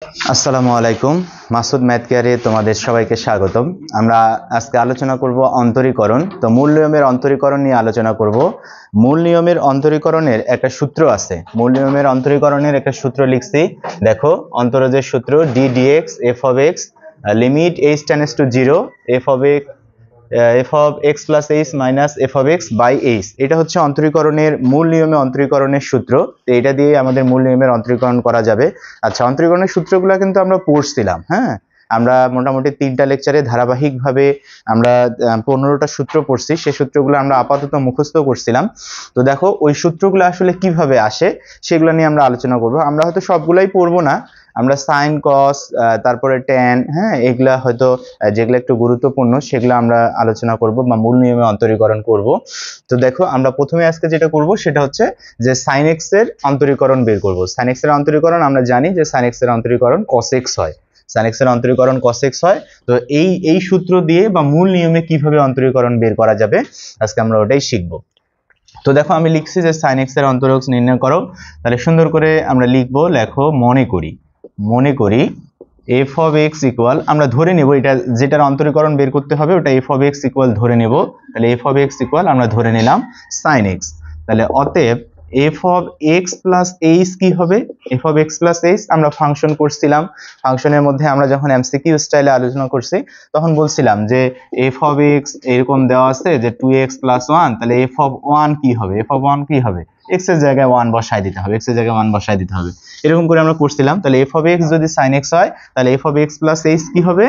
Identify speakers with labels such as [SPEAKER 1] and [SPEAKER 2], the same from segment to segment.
[SPEAKER 1] আসসালামু আলাইকুম, মাসুদ ম্যাথ কেয়ারে তোমাদের সবাইকে স্বাগতম। আমরা আজকে আলোচনা করব অন্তরীকরণ। তো মূল নিয়মের অন্তরীকরণ নিয়ে আলোচনা করব। মূল নিয়মের অন্তরীকরণের একটা সূত্র আছে। মূল নিয়মের অন্তরীকরণের একটা সূত্র লিখছি, দেখো অন্তরজের সূত্র d dx f of x limit h tends to 0 f of x plus h minus f of x by h। এটা হচ্ছে অন্তরীকরণের মূল নিয়মে অন্তরীকরণের সূত্র। তো এটা দিয়ে আমাদের মূল নিয়মের অন্তরীকরণ করা যাবে। আচ্ছা, অন্তরীকরণের সূত্রগুলো কিন্তু আমরা পড়ছিলাম, হ্যাঁ, আমরা মোটামুটি 3টা লেকচারে ধারাবাহিকভাবে আমরা 15টা সূত্র পড়ছি। সেই সূত্রগুলো আমরা আপাতত মুখস্থ করছিলাম। তো দেখো ওই সূত্রগুলো আসলে কিভাবে আসে সেগুলো নিয়ে আমরা আলোচনা করব। আমরা হয়তো সবগুলাই পড়বো না, আমরা সাইন কস তারপরে ট্যান, হ্যাঁ, এগুলা হয়তো যেগুলো একটু গুরুত্বপূর্ণ সেগুলো আমরা আলোচনা করব বা মূল নিয়মে অন্তরীকরণ করব। তো দেখো আমরা প্রথমে আজকে যেটা করব সেটা হচ্ছে যে সাইন এক্স এর অন্তরীকরণ বের করব। সাইন এক্স এর অন্তরীকরণ আমরা জানি যে সাইন এক্স এর অন্তরীকরণ cos x হয়। সাইন এক্স এর অন্তরীকরণ cos x হয়। তো এই সূত্র দিয়ে বা মূল নিয়মে কিভাবে অন্তরীকরণ বের করা যাবে আজকে আমরা ওটাই শিখব। তো দেখো আমি লিখছি যে সাইন এক্স এর অন্তরজ নির্ণয় করো। তাহলে সুন্দর করে আমরা লিখবো, লেখো মনে করি f of x ইকুয়াল, আমরা ধরে নেব এটা যেটার অন্তরীকরণ বের করতে হবে ওটা f of x ইকুয়াল ধরে নেব। তাহলে f of x ইকুয়াল আমরা ধরে নিলাম sin x। তাহলে অতএব f of x plus h কি হবে? f of x plus h আমরা ফাংশন করছিলাম। ফাংশনের মধ্যে আমরা যখন এমসিকিউ স্টাইলে আলোচনা করছি তখন বলছিলাম যে f of x এরকম দেওয়া আছে যে 2x plus 1, তাহলে f of 1 কি হবে? f of 1 কি হবে? x এর জায়গায় 1 বসায় দিতে হবে, x এর জায়গায় 1 বসায় দিতে হবে। এরকম করে আমরা করছিলাম। তাহলে f of x যদি sin x হয় তাহলে f of x plus h কি হবে?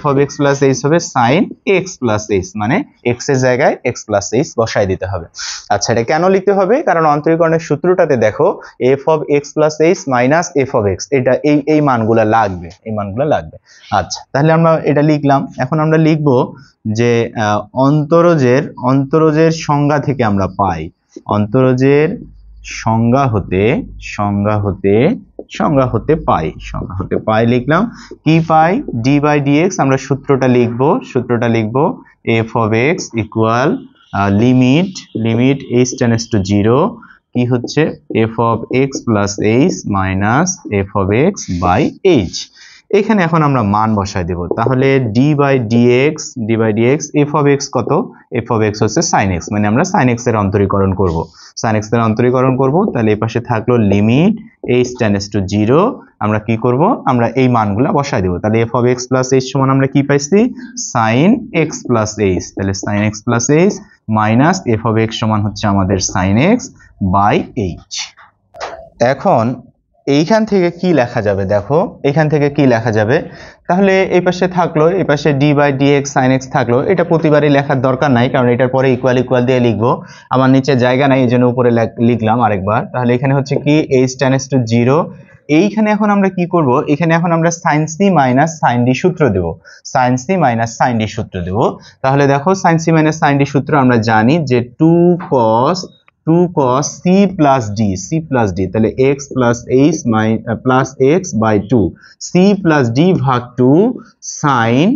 [SPEAKER 1] f of x plus h হবে sin x plus h, মানে x এর জায়গায় x plus h বসায় দিতে হবে। আচ্ছা, এটা কেন লিখতে হবে? কারণ অন্তরীকরণের সূত্রটাতে দেখো f of x plus h minus f of x, এটা এই মানগুলো লাগবে, এই মানগুলো লাগবে। আচ্ছা, তাহলে আমরা এটা লিখলাম। এখন আমরা লিখব যে অন্তরজের সংজ্ঞা থেকে আমরা পাই, অন্তরজের সংজ্ঞা হতে পাই লিখলাম। কি পাই? d by dx আমরা সূত্রটা লিখব f of x equal limit h tends to 0 কি হচ্ছে f of x plus h minus f of x by h। এখানে এখন আমরা মান বসায় দেব। তাহলে d by dx f of x কত? f of x হচ্ছে sin x, মানে আমরা sin x এর অন্তরীকরণ করব। তাহলে এই পাশে থাকলো লিমিট h টেন্ডস টু 0, আমরা কি করব? আমরা এই মানগুলা বসায় দেব। তাহলে f of x plus h সমান আমরা কি পাইছি? sin x plus h। তাহলে sin x plus h minus f of x সমান হচ্ছে আমাদের sin x by h। এখন এইখান থেকে কি লেখা যাবে? দেখো এখান থেকে কি লেখা যাবে? তাহলে এই পাশে থাকলো, এই পাশে d by dx sin x থাকলো। এটা প্রতিবারই লেখার দরকার নাই, কারণ এটার পরে ইকুয়াল দিয়ে লিখবো। আমার নিচে জায়গা নাই, এই জন্য উপরে লিখলাম আরেকবার। তাহলে এখানে হচ্ছে কি h টেন্ডস টু 0। এইখানে এখন আমরা কি করব? এখানে এখন আমরা sin c minus sin d সূত্র দেব। তাহলে দেখো sin c minus sin d সূত্র আমরা জানি যে 2 cos c plus d, তাহলে x plus h plus x by 2 c plus d ভাগ 2 sin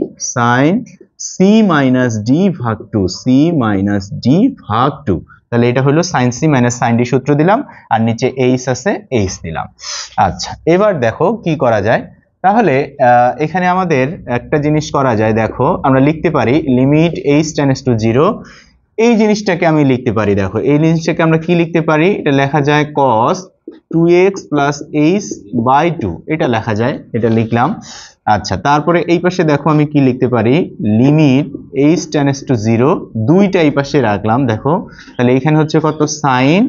[SPEAKER 1] c minus d ভাগ 2 তাহলে এটা হলো sin c minus sin d সূত্র দিলাম, আর নিচে h আছে, h দিলাম। আচ্ছা, এবার দেখো কি করা যায়। তাহলে এখানে আমাদের একটা জিনিস করা যায়, দেখো আমরা লিখতে পারি লিমিট h টেন্ডস টু 0। এই জিনিসটাকে আমি লিখতে পারি, দেখো এই জিনিসটাকে আমরা কি লিখতে পারি? এটা লেখা যায় cos 2x plus h by 2, এটা লেখা যায়, এটা লিখলাম। আচ্ছা, তারপরে এই পাশে দেখো আমি কি লিখতে পারি? লিমিট h টেন্ডস টু 0, দুইটা এই পাশে রাখলাম। দেখো তাহলে এখানে হচ্ছে কত? sin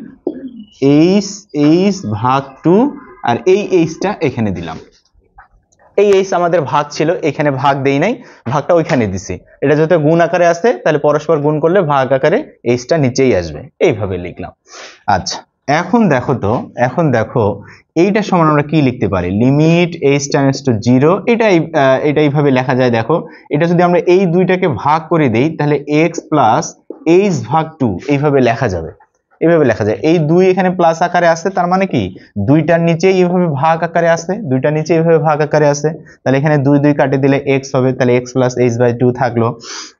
[SPEAKER 1] h ভাগ 2, আর এই h টা এখানে দিলাম। এই h আমাদের ভাগ ছিল, এখানে ভাগ দেই নাই, ভাগটা ওইখানে দিছি। এটা যেহেতু গুণ আকারে আছে তাহলে পরস্পর গুণ করলে ভাগ আকারে h টা নিচেই আসবে, এইভাবে লিখলাম। আচ্ছা, এখন দেখো এইটা সমান আমরা কি লিখতে পারি? লিমিট h টেন্ডস টু 0, এটা এইভাবে লেখা যায়। দেখো এটা যদি আমরা এই দুইটাকে ভাগ করে দেই তাহলে x প্লাস h ভাগ 2 এইভাবে লেখা যাবে। এভাবে লেখা যায়। এই 2 এখানে প্লাস আকারে আছে, তার মানে কি 2টার নিচে এইভাবে ভাগ আকারে আছে, 2টার নিচে এইভাবে ভাগ আকারে আছে, তাহলে এখানে 2 2 কাটে দিলে x হবে, তাহলে x + h/2 থাকলো।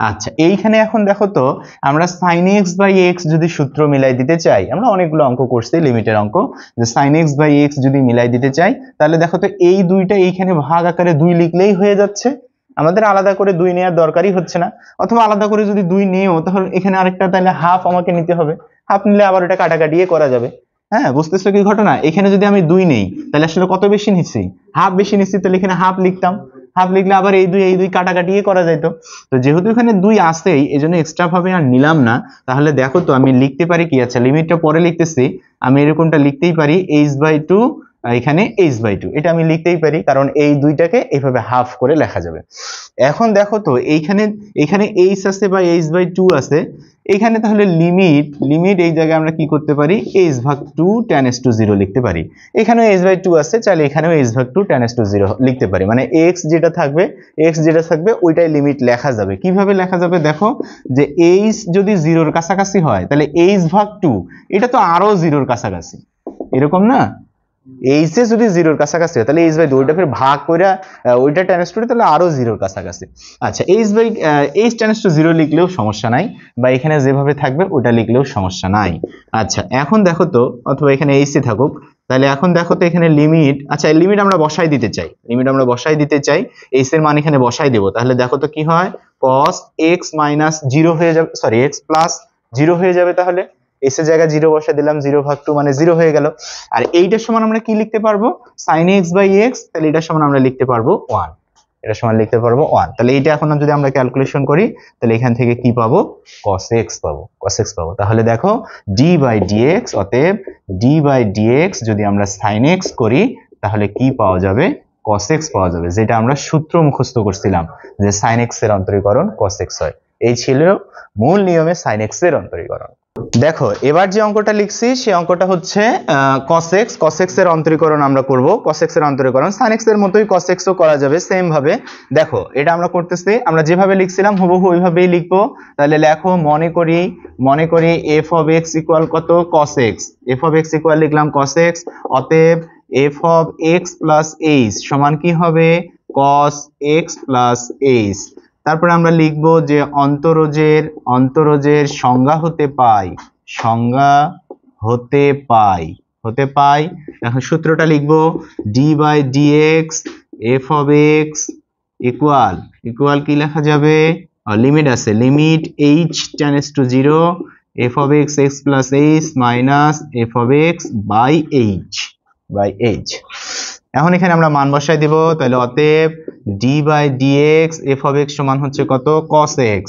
[SPEAKER 1] আচ্ছা, এইখানে এখন দেখো তো আমরা sin x/x যদি সূত্র মিলাই দিতে চাই, আমরা অনেকগুলো অঙ্ক করছি লিমিটের অঙ্ক, যে sin x/x যদি মিলাই দিতে চাই, তাহলে দেখো তো এই 2টা এইখানে ভাগ আকারে 2 লিখলেই হয়ে যাচ্ছে, আমাদের আলাদা করে 2 নেওয়ার দরকারই হচ্ছে না। অথবা আলাদা করে যদি 2 নিও, তাহলে এখানে আরেকটা তাহলে হাফ আমাকে নিতে হবে, হাফ নিলে আবার এটা কাটাকাটিয়ে করা যাবে। হ্যাঁ, বুঝতেছো কি ঘটনা? এখানে যদি আমি 2 নেই, তাহলে আসলে কত বেশি নিচ্ছি, হাফ বেশি নিচ্ছি, তাহলে এখানে হাফ লিখতাম, হাফ লিখলে আবার এই 2 কাটাকাটিয়ে করা যেত। তো যেহেতু এখানে 2 আসেই, এজন্য এক্সট্রা ভাবে আর নিলাম না। তাহলে দেখো তো আমি লিখতে পারি কি, আচ্ছা লিমিটটা পরে লিখতেছি, আমি এরকমটা লিখতেই পারি h/2, এখানে h/2, এটা আমি লিখতেই পারি, কারণ এই 2টাকে এইভাবে হাফ করে লেখা যাবে। এখন দেখো তো এখানে h আছে বা h/2 আছে, এখানে তাহলে লিমিট এই জায়গায় আমরা কি করতে পারি, h/2 tan(h/0) লিখতে পারি। এখানেও h/2 আছে, চাইলে এখানেও h/2 tan(h/0) লিখতে পারি, মানে x যেটা থাকবে ওইটাই লিমিট লেখা যাবে। কিভাবে লেখা যাবে দেখো, যে h যদি 0-র কাছাকাছি হয়, তাহলে h/2 এটা তো আরো 0-র কাছাকাছি, এরকম না? h এ যদি 0-র কাছাকাছি হয়, তাহলে h/2 ওইটা ফের ভাগ করে ওইটা tan(h/0) তাহলে আরো 0-র কাছাকাছি। আচ্ছা, h tan(h/0) লিখলেও সমস্যা নাই, বা এখানে যেভাবে থাকবে ওটা লিখলেও সমস্যা নাই। আচ্ছা, এখন দেখো তো, অথবা এখানে h থাকুক, তাহলে এখন দেখো তো এখানে লিমিট, আচ্ছা লিমিট আমরা বসাই দিতে চাই, h এর মান এখানে বসাই দেব, তাহলে দেখো তো কি হয়, cos x - 0 হয়ে যাবে, সরি x + 0 হয়ে যাবে। তাহলে s এর জায়গায় 0 বসাই দিলাম, 0/2 মানে 0 হয়ে গেল। আর এইটার সমান আমরা কি লিখতে পারবো, sin x/x, তাহলে এটার সমান আমরা লিখতে পারবো 1, এটার সমান লিখতে পারবো 1। তাহলে এইটা এখন যদি আমরা ক্যালকুলেশন করি, তাহলে এখান থেকে কি পাবো, cos x পাবো। তাহলে দেখো d/dx, অতএব d/dx যদি আমরা sin x করি, তাহলে কি পাওয়া যাবে, cos x পাওয়া যাবে, যেটা আমরা সূত্র মুখস্থ করছিলাম, যে sin x এর অন্তরীকরণ cos x হয়। এই ছিল মূল নিয়মে sin x এর অন্তরীকরণ। দেখো এবার যে অঙ্কটা লিখছি, সেই অঙ্কটা হচ্ছে cos x এর অন্তরীকরণ আমরা করব। cos x এর অন্তরীকরণ sin x এর মতোই cos x ও করা যাবে সেম ভাবে। দেখো এটা আমরা করতেছি, আমরা যেভাবে লিখছিলাম হুবহু ওইভাবেই লিখবো। তাহলে লেখো, মনে করি f of x ইকুয়াল কত, cos x, f of x equal লিখলাম cos x, অতএব f of x plus h সমান কি হবে, cos x plus h। তারপরে আমরা লিখবো যে অন্তরজের সংজ্ঞা হতে পাই। এখন সূত্রটা লিখবো, d/dx f of x equal কি লেখা যাবে, লিমিট আছে, limit h tan(h/0) f of x plus h minus f of x by h। এখন এখানে আমরা মান বসাই দিব, তাহলে অতএব d/dx f of x সমান হচ্ছে কত, cos x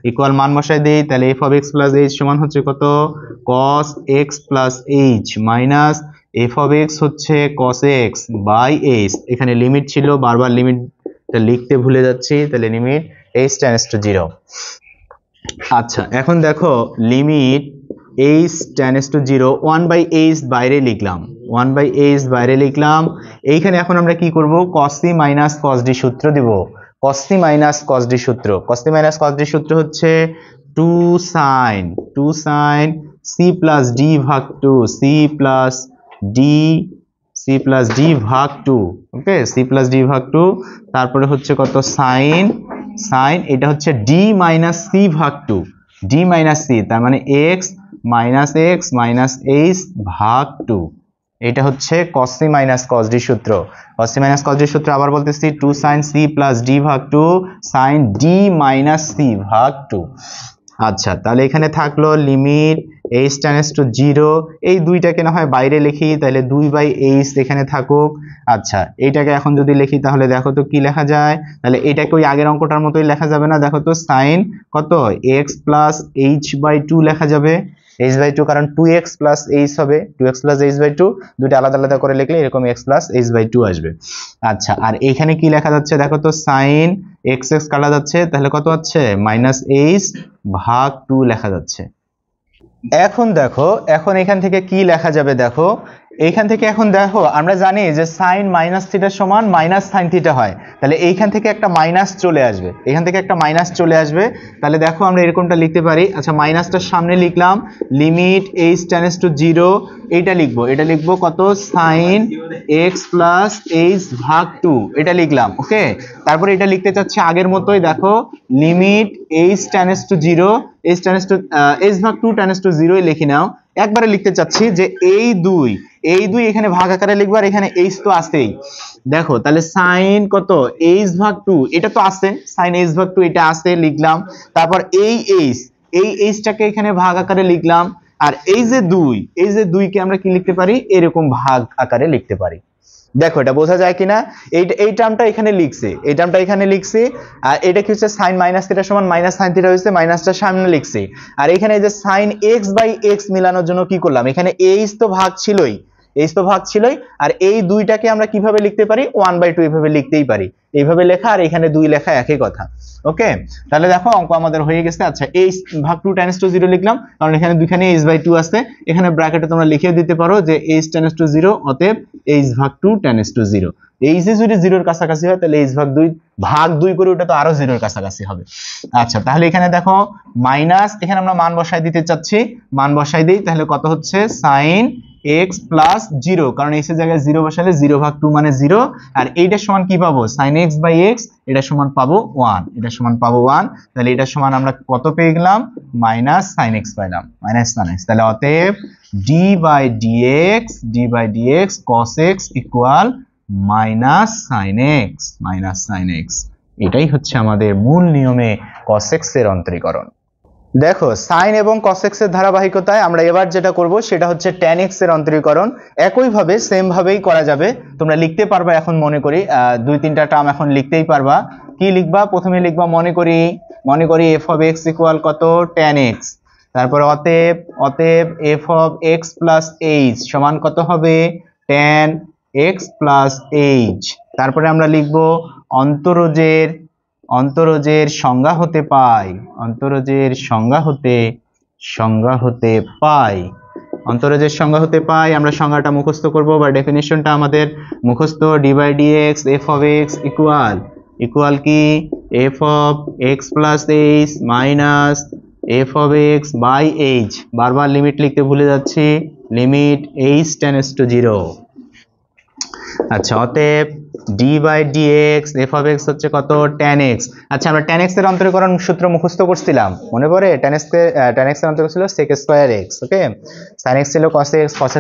[SPEAKER 1] ইকুয়াল মান বসাই দেই, তাহলে f of x plus h সমান হচ্ছে কত, cos x plus h minus f of x হচ্ছে cos x by h। এখানে লিমিট ছিল, বারবার লিমিটটা লিখতে ভুলে যাচ্ছি, তাহলে লিমিট h tan(h/0). আচ্ছা, এখন দেখো লিমিট h tan(h/0) 1/h বাইরে লিখলাম, এইখানে এখন আমরা কি করব, cos c minus cos d সূত্র দিব। cos c minus cos d সূত্র হচ্ছে 2 sin c plus d ভাগ 2, c plus d ভাগ 2, ওকে, c plus d ভাগ 2, তারপরে হচ্ছে কত, sin এটা হচ্ছে d minus c ভাগ 2, d minus c, তার মানে x minus h ভাগ 2। এটা হচ্ছে cos c minus cos d সূত্র। cos c minus cos d সূত্র আবার বলতেছি, 2 sin c plus d ভাগ 2 sin d minus c ভাগ 2। আচ্ছা, তাহলে এখানে থাকলো লিমিট h tan(h/0), এই দুইটাকে না হয় বাইরে লিখি, তাহলে 2/h এখানে থাকুক। আচ্ছা, এইটাকে এখন যদি লিখি, তাহলে দেখো তো কি লেখা যায়, তাহলে এটাকে ওই আগের অঙ্কটার মতোই লেখা যাবে না, দেখো তো sin কত, x plus h/2 লেখা যাবে, h/2, কারণ 2x plus h হবে, 2x plus h/2, দুটো আলাদা আলাদা করে লিখলে এরকম x plus h/2 আসবে। আচ্ছা, আর এখানে কি লেখা যাচ্ছে দেখো তো, sin x কাটা যাচ্ছে, তাহলে কত হচ্ছে, -h ভাগ 2 লেখা যাচ্ছে। এখন দেখো, এখন এখান থেকে কি লেখা যাবে, দেখো এইখান থেকে এখন দেখো আমরা জানি যে সাইন মাইনাস থিটা সমান মাইনাস সাইন থিটা হয়, তাহলে এইখান থেকে একটা মাইনাস চলে আসবে, এখান থেকে একটা মাইনাস চলে আসবে। তাহলে দেখো আমরা এরকমটা লিখতে পারি, আচ্ছা মাইনাসটার সামনে লিখলাম লিমিট h টেন্ডস টু 0, এইটা লিখবো, এটা লিখবো কত সাইন x প্লাস h ভাগ 2, এটা লিখলাম। ওকে, তারপরে এটা লিখতে চাচ্ছি আগের মতোই, দেখো limit h tends to 0, h ভাগ 2 টেন্ডস টু 0 লিখে নাও। একবারে লিখতে চাচ্ছি যে এই দুই এখানে ভাগ আকারে লিখবো, আর এখানে h তো আছেই, দেখো তাহলে সাইন কত h ভাগ 2, এটা তো আছে সাইন h ভাগ 2, এটা আছে লিখলাম। তারপর এই h টাকে এখানে ভাগ আকারে লিখলাম, আর এই যে দুইকে আমরা কি লিখতে পারি, এরকম ভাগ আকারে লিখতে পারি। দেখো এটা বোঝা যায় কিনা, এই টার্মটা এখানে লিখছি, এই টার্মটা এখানে লিখছি, আর এটা কি হচ্ছে সাইন মাইনাস থিটা সমান মাইনাস সাইন থিটা হয়েছে, মাইনাসটা সামনে লিখছি। আর এখানে এই যে সাইন x বাই x মিলানোর জন্য কি করলাম, এখানে h তো ভাগ ছিলই, আর এই দুইটাকে আমরা কিভাবে লিখতে পারি 1/2 এইভাবে লিখতেই পারি, এইভাবে লেখা আর এখানে 2 লেখা একই কথা। ওকে, তাহলে দেখো অঙ্ক আমাদের হয়ে গেছে। আচ্ছা h ভাগ 2 টেন্ডস টু 0 লিখলাম, কারণ এখানে দুইখানে h/2 আছে, এখানে ব্র্যাকেটে তোমরা লিখে দিতে পারো যে h টেন্ডস টু 0, অতএব h ভাগ 2 টেন্ডস টু 0। h যদি 0 এর কাছাকাছি হয় তাহলে h ভাগ 2 করে ওটা তো আরো 0 এর কাছাকাছি হবে। আচ্ছা তাহলে এখানে দেখো মাইনাস, এখানে আমরা মান বসাই দিতে চাচ্ছি, মান বসাই দেই, তাহলে কত হচ্ছে সাইন x প্লাস 0, কারণ x এর জায়গায় 0 বসালে 0 ভাগ 2 মানে 0, আর এইটা সমান কি পাবো sin x বাই x, এটা সমান পাবো 1, এটা সমান পাবো 1, তাহলে এটা সমান আমরা কত পেয়ে গেলাম মাইনাস sin x পাইলাম, মাইনাস sin x। তাহলে অতএব d by dx cos x equal minus sin x, এটাই হচ্ছে আমাদের মূল নিয়মে cos x এর অন্তরীকরণ। দেখো সাইন এবং cos x এর ধারাবাহিকতায় আমরা এবার যেটা করব সেটা হচ্ছে tan x এর অন্তরীকরণ। একইভাবে সেম ভাবেই করা যাবে, তোমরা লিখতে পারবা, এখন মনে করি 2-3টা টার্ম এখন লিখতেই পারবা। কি লিখবা, প্রথমে লিখবা মনে করি f of x ইকুয়াল কত tan x, তারপর অতএব f of x plus h সমান কত হবে tan x প্লাস h। তারপরে আমরা লিখবো অন্তরজের সংজ্ঞা হতে পাই, অন্তরজের সংজ্ঞা হতে পাই, আমরা সংজ্ঞাটা মুখস্থ করব বা ডেফিনিশনটা আমাদের মুখস্থ, d by dx f of x equal কি f of x plus h minus f of x by h, বারবার লিমিট লিখতে ভুলে যাচ্ছি, লিমিট h টেন্ডস টু 0। আচ্ছা অতএব d by dx f of x হচ্ছে কত tan x। আচ্ছা আমরা tan x এর অন্তরীকরণ সূত্র মুখস্থ করছিলাম, মনে পড়ে tan x এর অন্তরীকরণ ছিল sec স্কয়ার x। ওকে, sin x ছিল cos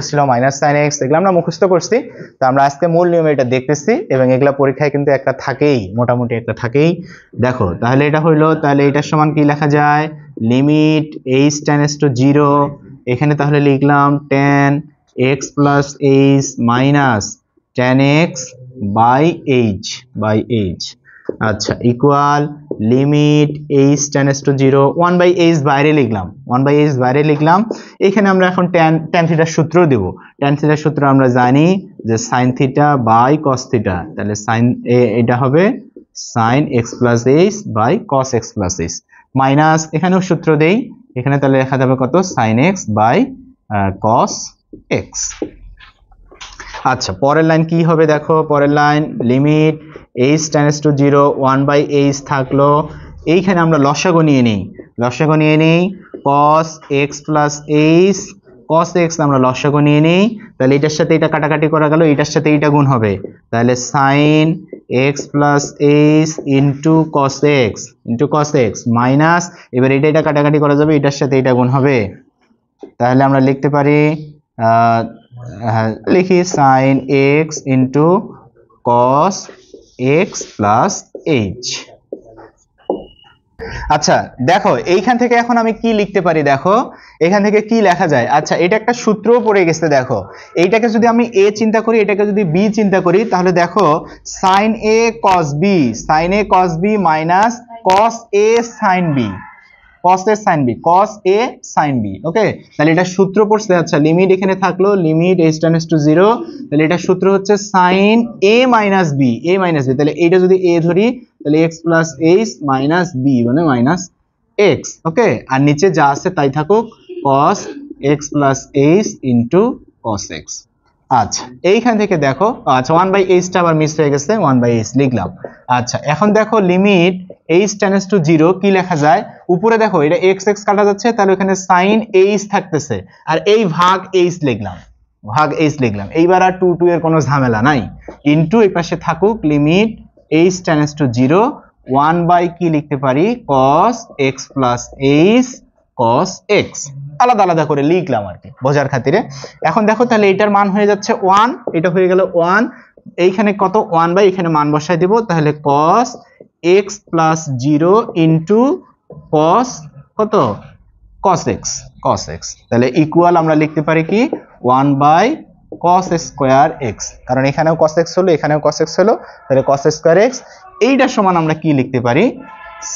[SPEAKER 1] x ছিল মাইনাস sin x, এগুলো আমরা মুখস্থ করছি। তো আমরা আজকে মূল নিয়মে এটা দেখতেছি, এবং এগুলা পরীক্ষায় কিন্তু একটা থাকেই, মোটামুটি একটা থাকেই। দেখো তাহলে এটা হইলো, তাহলে এটার সমান কি লেখা যায়, লিমিট h টেন্ডস টু 0, এখানে তাহলে লিখলাম tan x plus h minus tan x by h, আচ্ছা equal limit h tends to 0, 1/h বাইরে লিখলাম, এখানে আমরা এখন tan থিটার সূত্র দেব। tan থিটার সূত্র আমরা জানি যে sin theta by cos theta, তাহলে এটা হবে sin x plus h by cos x plus h, minus এখানেও সূত্র দেই, এখানে তাহলে লেখা যাবে কত sin x by cos x। আচ্ছা পরের লাইন কি হবে, দেখো পরের line limit h tends to 0, 1/h থাকলো, এইখানে আমরা লসাগু নিয়ে নেই cos x plus h, cos x আমরা লসাগু নিয়ে নেই, তাহলে এটার সাথে এটা কাটাকাটি করা গেল, এটার সাথে এটা গুণ হবে, তাহলে sin x plus h into cos x minus, এবার এটা কাটাকাটি করা যাবে, এটার সাথে এটা গুণ হবে, তাহলে আমরা লিখতে পারি লিখি sin x into cos x plus h। আচ্ছা দেখো এইখান থেকে এখন আমি কি লিখতে পারি, দেখো এখান থেকে কি লেখা যায়। আচ্ছা এটা একটা সূত্র পড়ে গেছে, দেখো এইটাকে যদি আমি a চিন্তা করি, এটাকে যদি b চিন্তা করি, তাহলে দেখো sin a cos b minus cos a sin b, cos a sin b। ওকে, তাহলে এটা সূত্র পড়ছে। আচ্ছা লিমিট এখানে থাকলো, লিমিট h টেন্ডস টু 0, তাহলে এটা সূত্র হচ্ছে sin a মাইনাস b, তাহলে এইটা যদি a ধরি তাহলে x plus h minus b মানে মাইনাস x। ওকে, আর নিচে যা আছে তাই থাকুক, cos x plus h into cos x। আচ্ছা এইখান থেকে দেখো, আচ্ছা 1/h টা আবার মিস হয়ে গেছে, 1/h লিখলাম। আচ্ছা এখন দেখো লিমিট h টেন্ডস টু 0 কি লেখা যায়, উপরে দেখো এটা x x কাটা যাচ্ছে, তাহলে এখানে sin h থাকতেছে, আর এই ভাগ h লিখলাম, ভাগ h লিখলাম। এইবার আর 2 এর কোনো ঝামেলা নাই, ইনটু এই পাশে থাকুক লিমিট h টেন্ডস টু 0 1 কি লিখতে পারি cos x plus h cos x, আলাদা আলাদা করে লিখলাম আর কি বোঝার খাতিরে। এখন দেখো তাহলে এটার মান হয়ে যাচ্ছে 1, এটা হয়ে গেল 1, এইখানে কত 1 এখানে মান বসাই দেব, তাহলে cos x plus 0 into cos কত cos x, cos x, তাহলে ইকুয়াল আমরা লিখতে পারি কি 1/cos square x, কারণ এখানেও cos x হলো এখানেও cos x হলো, তাহলে cos square x, এইটা সমান আমরা কি লিখতে পারি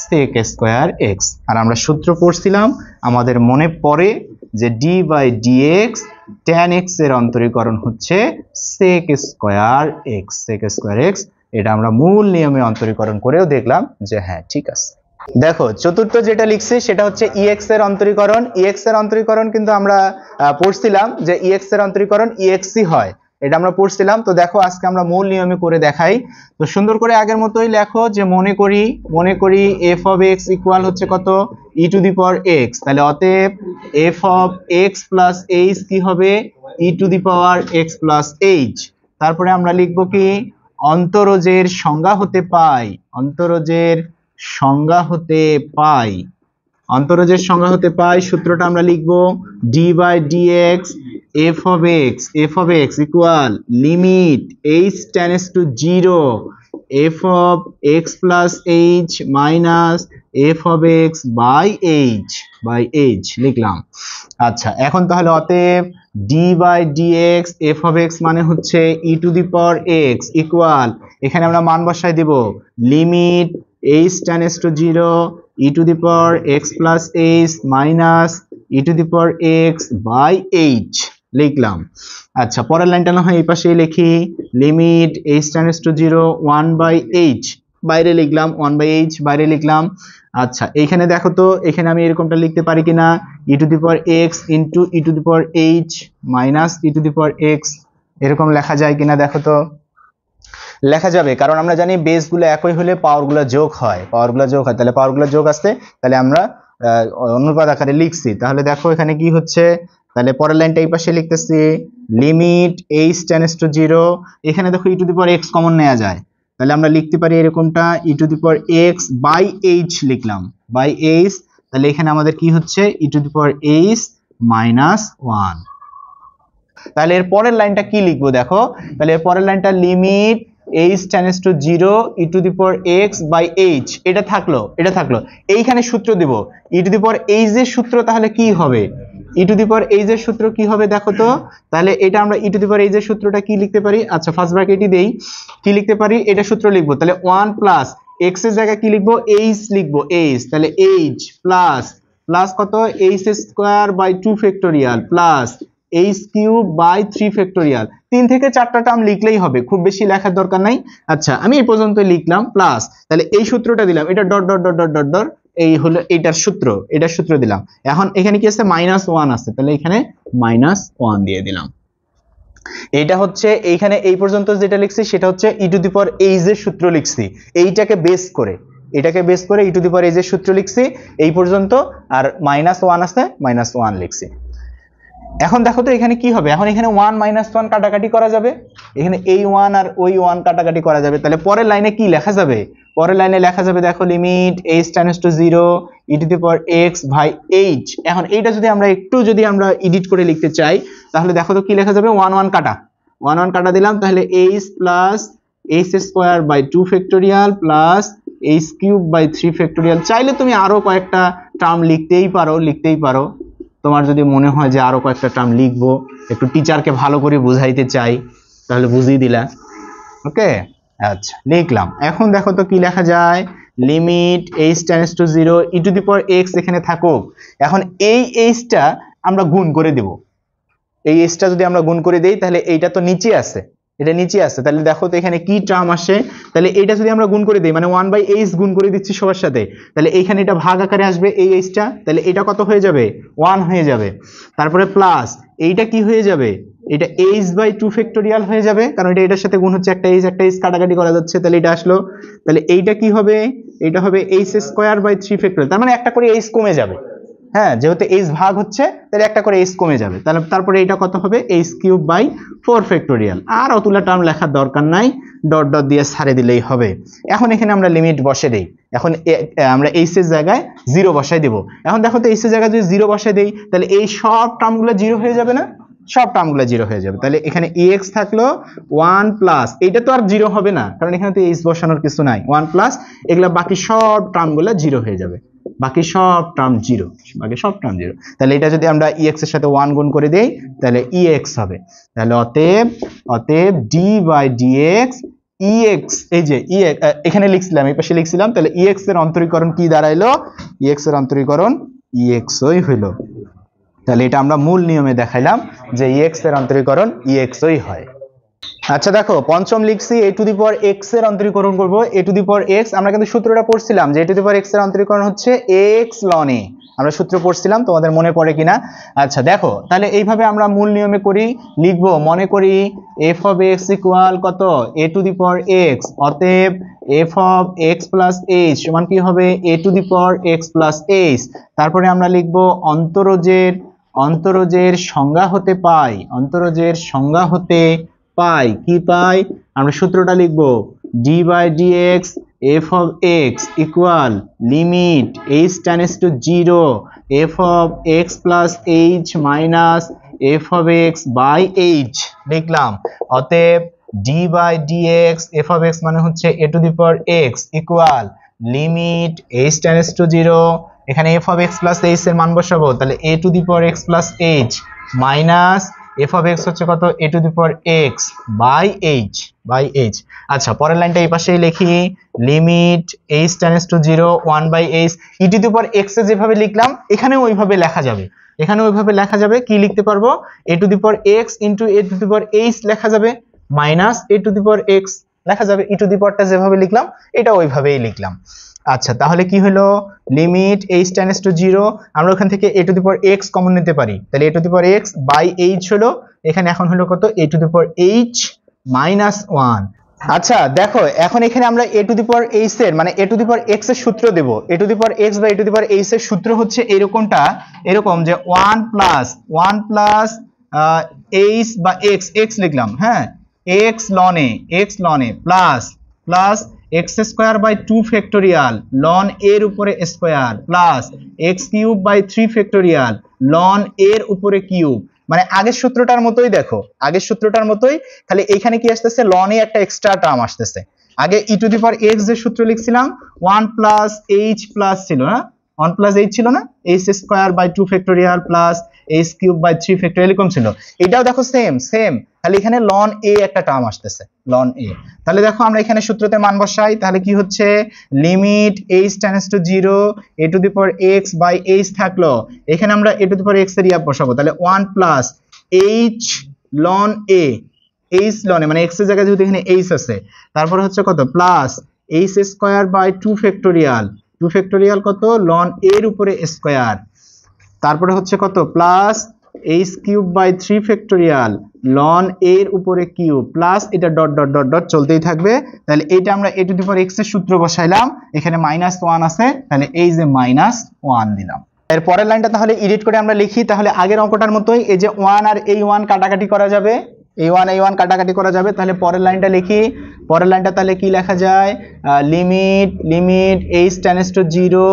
[SPEAKER 1] sec square x। আর আমরা সূত্র পড়ছিলাম, আমাদের মনে পড়ে যে d/dx tan x এর অন্তরীকরণ হচ্ছে sec square x, sec square x, এটা আমরা মূল নিয়মে অন্তরীকরণ করেও দেখলাম যে হ্যাঁ ঠিক আছে। দেখো চতুর্থ যেটা লিখছি সেটা হচ্ছে ex এর অন্তরীকরণ। ex এর অন্তরীকরণ কিন্তু আমরা পড়ছিলাম যে ex এর অন্তরীকরণ exই হয়, এটা আমরা পড়ছিলাম। তো দেখো আজকে আমরা মূল নিয়মে করে দেখাই। তো সুন্দর করে আগের মতোই লেখো যে মনে করি f of x ইকুয়াল হচ্ছে কত e to the power x, তাহলে অতএব f of x plus h কি হবে e to the power x plus h। তারপরে আমরা লিখব কি অন্তরজের সংজ্ঞা হতে পাই, অন্তরজের সংজ্ঞা হতে পাই, অন্তরজের সংজ্ঞা হতে পাই সূত্রটা আমরা লিখব d/dx f of x equal limit h tends to 0 f of x plus h minus f of x by h লিখলাম। আচ্ছা এখন তাহলে অতএব d/dx f of x মানে হচ্ছে e to the power x equal, এখানে আমরা মান বসাই দেব limit h tends to 0 e to the power x plus h minus e to the power x by h লিখলাম। আচ্ছা পরের লাইনটা না হয় এই পাশেই লিখি limit h tends to 0 1/h, বাইরে লিখলাম 1/h বাইরে লিখলাম। আচ্ছা এইখানে দেখো তো এখানে আমি এরকমটা লিখতে পারি কিনা e to the power x into e to the power h minus e to the power x, এরকম লেখা যায় কিনা দেখো তো। লেখা যাবে, কারণ আমরা জানি বেসগুলো একই হলে পাওয়ারগুলো যোগ হয়, তাহলে পাওয়ারগুলো যোগ আসছে, তাহলে আমরা অনুপাত আকারে লিখছি। তাহলে দেখো এখানে কি হচ্ছে, তাহলে পরের লাইনটা এই পাশে লিখতেছি লিমিট h টেন্ডস টু 0, এখানে দেখো e to the power x common নেওয়া যায়, তাহলে আমরা লিখতে পারি এরকমটা e to the power x by h লিখলাম, বাই h, তাহলে এখানে আমাদের কি হচ্ছে e to the power h minus 1। তাহলে এর পরের লাইনটা কি লিখবো দেখো, তাহলে এর পরের লাইনটা limit h tends to 0 e to the power x by h, এটা থাকলো এইখানে সূত্র দিব e to the power h এর সূত্র, তাহলে কি হবে e to the power h এর সূত্র কি হবে দেখো তো। তাহলে এটা আমরা e to the power h এর সূত্রটা কি লিখতে পারি, আচ্ছা ফার্স্ট ব্র্যাকেটই দেই, কি লিখতে পারি এটা সূত্র লিখবো, তাহলে 1 প্লাস x এর জায়গায় কি লিখবো h লিখবো, h, তাহলে h প্লাস কত h square by 2 factorial plus h cube by 3 factorial, 3 থেকে 4টা টার্ম লিখলেই হবে, খুব বেশি লেখার দরকার নাই। আচ্ছা আমি এই পর্যন্ত লিখলাম প্লাস, তাহলে এই সূত্রটা দিলাম, এটা dot dot dot dot dot dot, এই হলো এটার সূত্র দিলাম। এখন এখানে কি আছে -1 আছে, তাহলে এখানে -1 দিয়ে দিলাম। এটা হচ্ছে এইখানে এই পর্যন্ত যেটা লিখছি সেটা হচ্ছে e to the power h এর সূত্র লিখছি, এইটাকে বেস করে e to the power h এর সূত্র লিখছি এই পর্যন্ত, আর -1 আছে -1 লিখছি। এখন দেখো তো এখানে কি হবে, এখন এখানে 1 -1 কাটাকাটি করা যাবে, এখানে এই 1 আর ওই 1 কাটাকাটি করা যাবে, তাহলে পরের লাইনে কি লেখা যাবে, পরের লাইনে লেখা যাবে দেখো limit h tends to 0 e to the power x by h। এখন এইটা যদি আমরা এডিট করে লিখতে চাই, তাহলে দেখো তো কি লেখা যাবে 1 কাটা দিলাম, তাহলে h plus h square by 2 factorial plus h cube by 3 factorial. চাইলে তুমি আরো কয়েকটা টার্ম লিখতেই পারো, তোমার যদি মনে হয় যে আরো কয়েকটা টার্ম লিখবো, একটু টিচারকে ভালো করে বুঝাইতে চাই, তাহলে বুঝিয়ে দিলা, ওকে। আচ্ছা লিখলাম, এখন দেখো তো কি লেখা যায় limit h tends to 0 e to the power x এখানে থাকুক। এখন এই h টা আমরা গুণ করে দেব, এই h টা যদি আমরা গুণ করে দেই তাহলে এইটা তো নিচে আছে, তাহলে দেখো তো এখানে কি টার্ম আসে, তাহলে এইটা যদি আমরা গুণ করে দেই মানে 1/h গুণ করে দিচ্ছি সবার সাথে, তাহলে এইখানে এটা ভাগ আকারে আসবে এই h টা, তাহলে এটা কত হয়ে যাবে 1 হয়ে যাবে, তারপরে প্লাস এইটা কি হয়ে যাবে এটা h বাই 2 ফ্যাক্টোরিয়াল হয়ে যাবে, কারণ এটা এটার সাথে গুণ হচ্ছে, একটা h কাটাকাটি করা যাচ্ছে, তাহলে এটা আসলো। তাহলে এইটা কি হবে, এটা হবে h স্কয়ার বাই 3 ফ্যাক্টোরিয়াল, তার মানে একটা করে h কমে যাবে। হ্যাঁ, যেহেতু h ভাগ হচ্ছে তাহলে একটা করে h কমে যাবে, তাহলে তারপরে এটা কত হবে, h কিউব বাই 4 ফ্যাক্টোরিয়াল। আর অতগুলা টার্ম লেখার দরকার নাই, ডট ডট দিয়ে ছাড়ে দিলেই হবে। এখন এখানে আমরা লিমিট বসে দেই, এখন আমরা h এর জায়গায় 0 বসাই দেব। এখন দেখো তো h এর জায়গায় যদি 0 বসাই দেই তাহলে এই সব টার্মগুলো 0 হয়ে যাবে না, সব টার্মগুলো 0 হয়ে যাবে। তাহলে এখানে ex থাকলো 1 প্লাস, এইটা তো আর 0 হবে না কারণ এখানে তো h বসানোর কিছু নাই, 1 প্লাস এগুলা বাকি সব টার্মগুলো 0 হয়ে যাবে, বাকি সব টার্ম 0, বাকি সব টার্ম 0। তাহলে এটা যদি আমরা ex এর সাথে 1 গুণ করে দেই তাহলে ex হবে। তাহলে অতএব d বাই dx ex, এই যে ex এখানে লিখছিলাম, এই পাশে লিখছিলাম, তাহলে ex এর অন্তরীকরণ কি দাঁড়াইলো, ex এর অন্তরীকরণ ex ই হইলো। তাহলে এটা আমরা মূল নিয়মে দেখাইলাম যে ex এর অন্তরীকরণ ex ই হয়। আচ্ছা দেখো পঞ্চম লিখছি a to the power x এর অন্তরীকরণ করব, a to the power x, আমরা কিন্তু সূত্রটা পড়ছিলাম যে a to the power x এর অন্তরীকরণ হচ্ছে x ln a, আমরা সূত্র পড়ছিলাম, তোমাদের মনে পড়ে কিনা। আচ্ছা দেখো তাহলে এইভাবে আমরা মূল নিয়মে করি, লিখবো, মনে করি f of x ইকুয়াল কত, a to the power x, অতএব f of x plus h সমান কি হবে, a to the power x plus h। তারপরে আমরা লিখবো অন্তরজের সংজ্ঞা হতে পাই, অন্তরজের সংজ্ঞা হতে পাই, কি পাই, আমরা সূত্রটা লিখবো d by dx f of x equal limit h tends to 0 f of x plus h minus f of x by h লিখলাম। অতএব d by dx f of x মানে হচ্ছে a to the power x equal limit h tends to 0, এখানে f of x plus h এর মান বসাবো, তাহলে a to the power x plus h minus f of x হচ্ছে কত, a to the power x by h। আচ্ছা পরের লাইনটা এই পাশেই লিখি, limit h tends to 0 1 by h, e to the power x এ যেভাবে লিখলাম এখানেও ওইভাবে লেখা যাবে, এখানেও ওইভাবে লেখা যাবে, কি লিখতে পারবো, a to the power x into a to the power h লেখা যাবে, minus a to the power x লেখা যাবে, e টু দি পাওয়ারটা যেভাবে লিখলাম এটা ওইভাবেই লিখলাম। আচ্ছা তাহলে কি হলো, লিমিট h টেন্ডস টু 0, আমরা ওখান থেকে a to the power x common নিতে পারি, তাহলে a to the power x by h হলো, এখানে এখন হলো কত, a to the power h minus 1। আচ্ছা দেখো এখন এখানে আমরা a to the power h এর মানে a to the power x এর সূত্র দেব, a to the power x বা a to the power h এর সূত্র হচ্ছে এরকম যে 1 প্লাস h বা x লিখলাম, হ্যাঁ x ln a plus x square by 2 factorial ln a এর উপরে square plus x cube by 3 factorial ln a এর উপরে কিউব, মানে আগের সূত্রটার মতোই, দেখো আগের সূত্রটার মতোই, খালি এইখানে কি আসতেছে, ln a একটা এক্সট্রা টার্ম আসতেছে। আগে e to the power x যে সূত্র লিখছিলাম 1 প্লাস h প্লাস ছিল না, 1 প্লাস h ছিল না, h square by 2 factorial plus h cube by 3 factorial এরকম ছিল, এটাও দেখো সেম, তাহলে এখানে ln a একটা টার্ম আসতেছে, ln a। তাহলে দেখো আমরা এখানে সূত্রতে মান বসাই, তাহলে কি হচ্ছে, limit h tends to 0 a to the power x by h থাকলো, এখানে আমরা a to the power x এর ইয়া বসাবো, তাহলে 1 plus h ln a, h ln a মানে x এর জায়গায় যেহেতু এখানে h আছে, তারপর হচ্ছে কত, plus h square by 2 factorial কত, ln a এর উপরে স্কয়ার, তারপরে হচ্ছে কত, plus h cube by 3 factorial ln a এর উপরে কিউব, প্লাস এটা ডট ডট ডট ডট চলতেই থাকবে। তাহলে এটা আমরা a to the power x এর সূত্র বসাইলাম, এখানে -1 আছে, তাহলে এই যে -1 দিলাম। এর পরের লাইনটা তাহলে এডিট করে আমরা লিখি, তাহলে আগের অঙ্কটার মতোই, এই যে 1 আর এই 1 কাটাকাটি করা যাবে, এই 1 কাটাকাটি করা যাবে, তাহলে পরের লাইনটা লিখি, পরের লাইনটা তাহলে কি লেখা যায়, লিমিট h টেন্ডস টু 0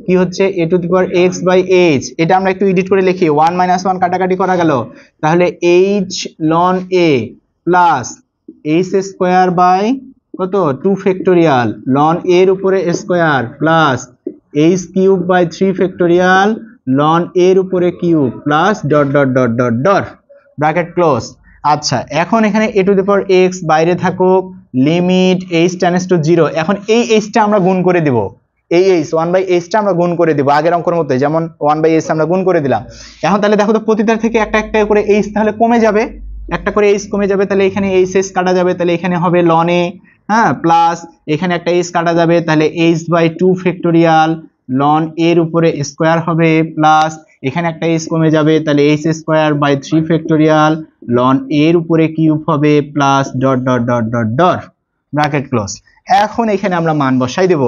[SPEAKER 1] কি হচ্ছে, a to the power x by h, এটা আমরা একটু এডিট করে লিখি, 1 - 1 কাটাকাটি করা গেল, তাহলে h ln a plus h square by কত 2 ফ্যাক্টোরিয়াল ln a এর উপরে square plus h cube by 3 factorial ln a এর উপরে cube plus dot dot dot dot dot bracket close. আচ্ছা এখন এখানে a to the power x বাইরে থাকুক, লিমিট h টেন্ডস টু 0, এখন এই h টা আমরা গুণ করে দেব, এই h 1/h টা আমরা গুণ করে দেব আগের অঙ্কের মতোই, যেমন 1/h আমরা গুণ করে দিলাম। এখন তাহলে দেখো তো প্রতিটার থেকে একটা একটা করে h তাহলে কমে যাবে, একটা করে h কমে যাবে, তাহলে এখানে h কাটা যাবে, তাহলে এখানে হবে ln a, হ্যাঁ প্লাস এখানে একটা h কাটা যাবে, তাহলে h বাই 2 ফ্যাক্টোরিয়াল লন এর উপরে স্কোয়ার হবে প্লাস এখানে একটা এইচ কমে যাবে, তাহলে এইচ স্কোয়ার বাই 3 ফ্যাক্টোরিয়াল লন এর উপরে কিউব হবে plus dot dot dot dot dot bracket close. এখন এখানে আমরা মান বসাই দেব।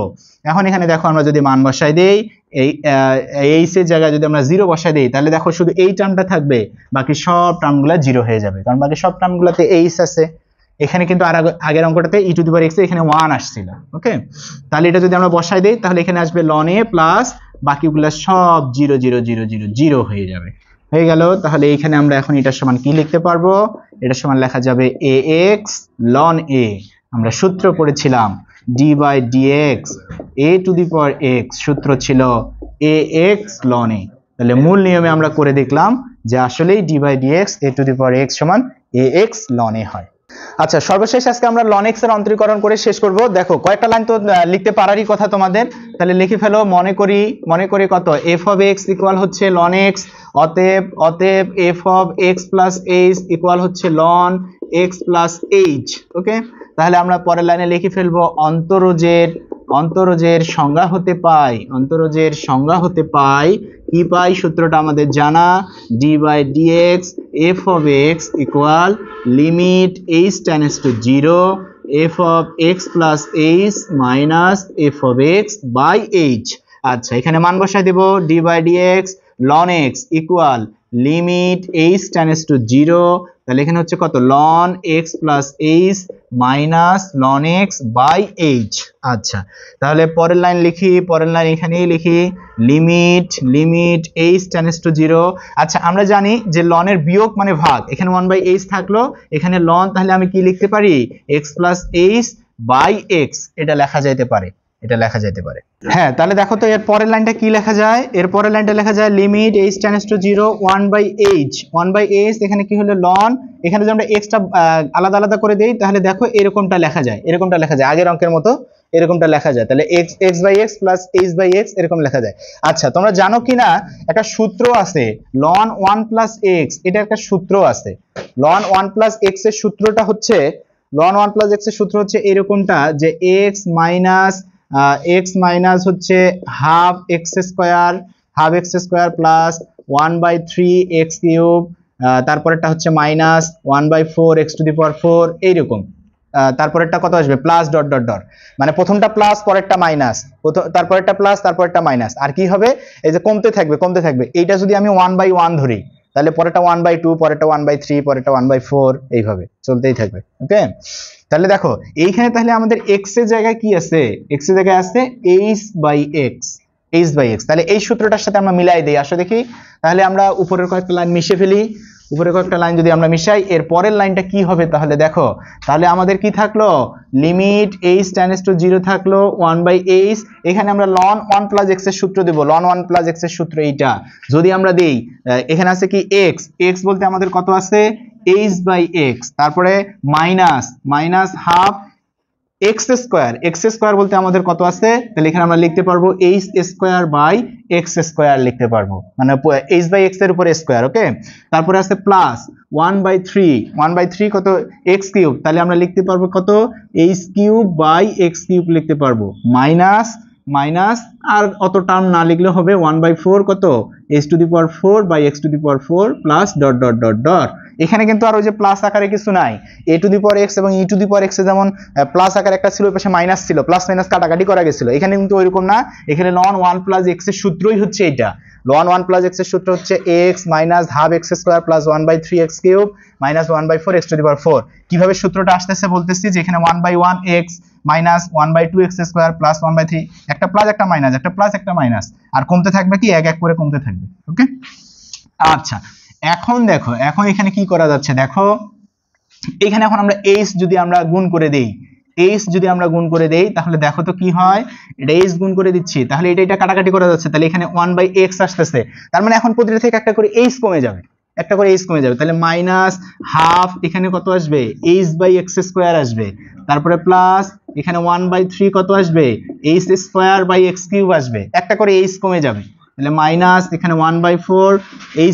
[SPEAKER 1] এখন এখানে দেখো আমরা যদি মান বসাই দেই, এই এইচ এর জায়গায় যদি আমরা 0 বসাই দেই, তাহলে দেখো শুধু এই টার্মটা থাকবে, বাকি সব টার্মগুলো 0 হয়ে যাবে, কারণ বাকি সব টার্মগুলোতে এইচ আছে। এখানে কিন্তু আর আগের অঙ্কটাতে e to the power x এখানে 1 আসছিল। ওকে, তাহলে এটা যদি আমরা বসাই দেই, তাহলে এখানে আসবে ln a প্লাস বাকিগুলো সব 0 0 0 0 0 হয়ে যাবে। হয়ে গেল। তাহলে এইখানে আমরা এখন এটার সমান কি লিখতে পারবো? এটার সমান লেখা যাবে ax ln a। আমরা সূত্র পড়েছিলাম d by dx a to the power x, সূত্র ছিল ax ln a। তাহলে মূল নিয়মে আমরা করে দেখলাম যে আসলেই d by dx a to the power x সমান ax ln a হয়। আচ্ছা, সর্বশেষ আজকে আমরা ln x এর অন্তরীকরণ করে শেষ করব। দেখো কয়েকটা লাইন তো লিখতে পারারই কথা তোমাদের, তাহলে লিখে ফেলো। মনে করি কত f of x ইকুয়াল হচ্ছে ln x, অতএব f of x plus h equal হচ্ছে ln x প্লাস h। ওকে, তাহলে আমরা পরের লাইনে লিখে ফেলবো অন্তরজের সংজ্ঞা হতে পাই কি পাই? সূত্রটা আমাদের জানা, d by dx f of x equal limit h tends to 0 f of x plus h minus f of x by h। আচ্ছা, এখানে মান বসাই দেব, d by dx ln x equal limit h tends to 0, তাহলে এখানে হচ্ছে কত? ln x plus h minus ln x by h। আচ্ছা, তাহলে পরের লাইন এখানেই লিখি লিমিট h টেন্ডস টু 0। আচ্ছা, আমরা জানি যে ln এর বিয়োগ মানে ভাগ, এখানে 1/h থাকলো, এখানে ln, তাহলে আমি কি লিখতে পারি? x plus h by x, এটা লেখা যাইতে পারে। হ্যাঁ, তাহলে দেখো তো এর পরের লাইনটা কি লেখা যায়? এর পরের লাইনটা লেখা যায় limit h tends to 0 1/h, এখানে কি হলো? ln, এখানে যদি আমরা x টা আলাদা আলাদা করে দেই, তাহলে দেখো এরকমটা লেখা যায়, আগের অঙ্কের মতো এরকমটা লেখা যায়। তাহলে x by x plus h by x এরকম লেখা যায়। আচ্ছা, তোমরা জানো কিনা একটা সূত্র আছে ln 1 প্লাস x, এটা একটা সূত্র আছে। ln 1 প্লাস x এর সূত্রটা হচ্ছে এরকমটা, যে x মাইনাস হচ্ছে half x square plus 1/3 x cube, তারপরেরটা হচ্ছে minus 1/4 x to the power 4, এইরকম। তারপরেরটা কত আসবে? প্লাস ডট ডট ডট, মানে প্রথমটা প্লাস পরেরটা মাইনাস, তারপরেরটা প্লাস তারপরেরটা মাইনাস, আর কি হবে? এই যে কমতে থাকবে। এইটা যদি আমি 1/1 ধরি, তাহলে পরেরটা 1/2, পরেরটা 1/3, পরেরটা 1/4, এইভাবে চলতেই থাকবে। ওকে, তাহলে দেখো এইখানে তাহলে আমাদের x এর জায়গায় কি আছে? x এর জায়গায় আছে h বাই x। তাহলে এই সূত্রটার সাথে আমরা মিলাই দেই, আসো দেখি। তাহলে আমরা উপরের কয়েকটা লাইন মিশিয়ে ফেলি। যদি আমরা মিশাই, এর পরের লাইনটা কি হবে? তাহলে দেখো, তাহলে আমাদের কি থাকলো? লিমিট h টেন্ডস টু 0 থাকলো 1/h, এখানে আমরা ln 1 প্লাস x এর সূত্র দেব। ln 1 প্লাস x এর সূত্র এইটা যদি আমরা দেই, এখানে আছে কি x বলতে আমাদের কত আছে? h বাই x, তারপরে মাইনাস হাফ x স্কয়ার বলতে আমাদের কত আছে? তাহলে এখানে আমরা লিখতে পারবো h square by x square লিখতে পারবো, মানে h বাই x এর উপরে স্কয়ার। ওকে, তারপরে আছে প্লাস 1/3 কত? x কিউব, তাহলে আমরা লিখতে পারবো কত? h cube by x cube লিখতে পারবো, মাইনাস আর অত টার্ম না লিখলে হবে 1/4 কত? h to the power 4 by x to the power 4 plus dot dot dot dot. এখানে কিন্তু আর ওই যে প্লাস আকারে কিছু নাই, a to the power x এবং e to the power x এ যেমন প্লাস আকারে একটা ছিল, ওই পাশে মাইনাস ছিল, প্লাস মাইনাস কাটাকাটি করা গেছিল। এখানে কিন্তু ওইরকম না, এখানে ln 1 প্লাস x এর সূত্রই হচ্ছে এটা। ln 1 প্লাস x এর সূত্র হচ্ছে x minus half x square plus 1/3 x cube minus 1/4 x to the power 4। কিভাবে সূত্রটা আসতেছে বলতেছি, যে এখানে 1/1 x minus 1/2 x square plus 1/3, একটা প্লাস একটা মাইনাস, আর কমতে থাকবে কি? এক করে কমতে থাকবে। ওকে, আচ্ছা, এখন দেখো, এখানে কি করা যাচ্ছে? দেখো এখানে এখন আমরা h যদি আমরা গুণ করে দেই, তাহলে দেখো তো কি হয়? এটা h গুণ করে দিচ্ছি, তাহলে এটা কাটাকাটি করা যাচ্ছে, তাহলে এখানে 1/x আসতেছে, তার মানে এখন প্রতিটা থেকে একটা করে h কমে যাবে, তাহলে মাইনাস হাফ, এখানে কত আসবে? h বাই x স্কয়ার আসবে, তারপরে প্লাস এখানে 1/3 কত আসবে? h square by x cube আসবে, একটা করে h কমে যাবে, তাহলে মাইনাস এখানে 1/4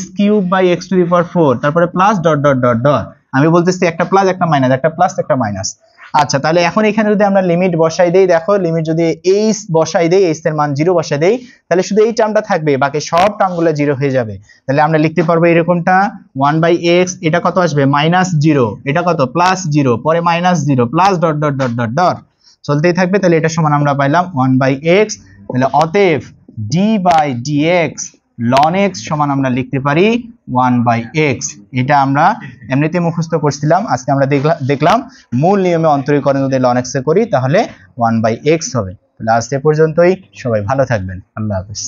[SPEAKER 1] h cube by x to the power 4, তারপরে plus dot dot dot dot. আমি বলতেছি একটা প্লাস একটা মাইনাস, একটা প্লাস একটা মাইনাস। আচ্ছা, তাহলে এখন এখানে যদি আমরা লিমিট বসাই দেই, দেখো লিমিট যদি এইচ বসাই দেই, এইচ এর মান 0 বসাই দেই, তাহলে শুধু এই টার্মটা থাকবে, বাকি সব টার্মগুলো 0 হয়ে যাবে। তাহলে আমরা লিখতে পারবো এরকমটা 1/x, এটা কত আসবে -0, এটা কত +0, পরে -0 plus dot dot dot dot dot চলতেই থাকবে। তাহলে এটা সমান আমরা পাইলাম 1/x। তাহলে অতএব d/dx ln x সমান আমরা লিখতে পারি 1/x। এটা আমরা এমনিতে মুখস্থ করছিলাম, আজকে আমরা দেখলাম মূল নিয়মে অন্তরীকরণ যদি ln x এ করি তাহলে 1/x হবে। তাহলে আজ এ পর্যন্তই, সবাই ভালো থাকবেন, আল্লাহ হাফেজ।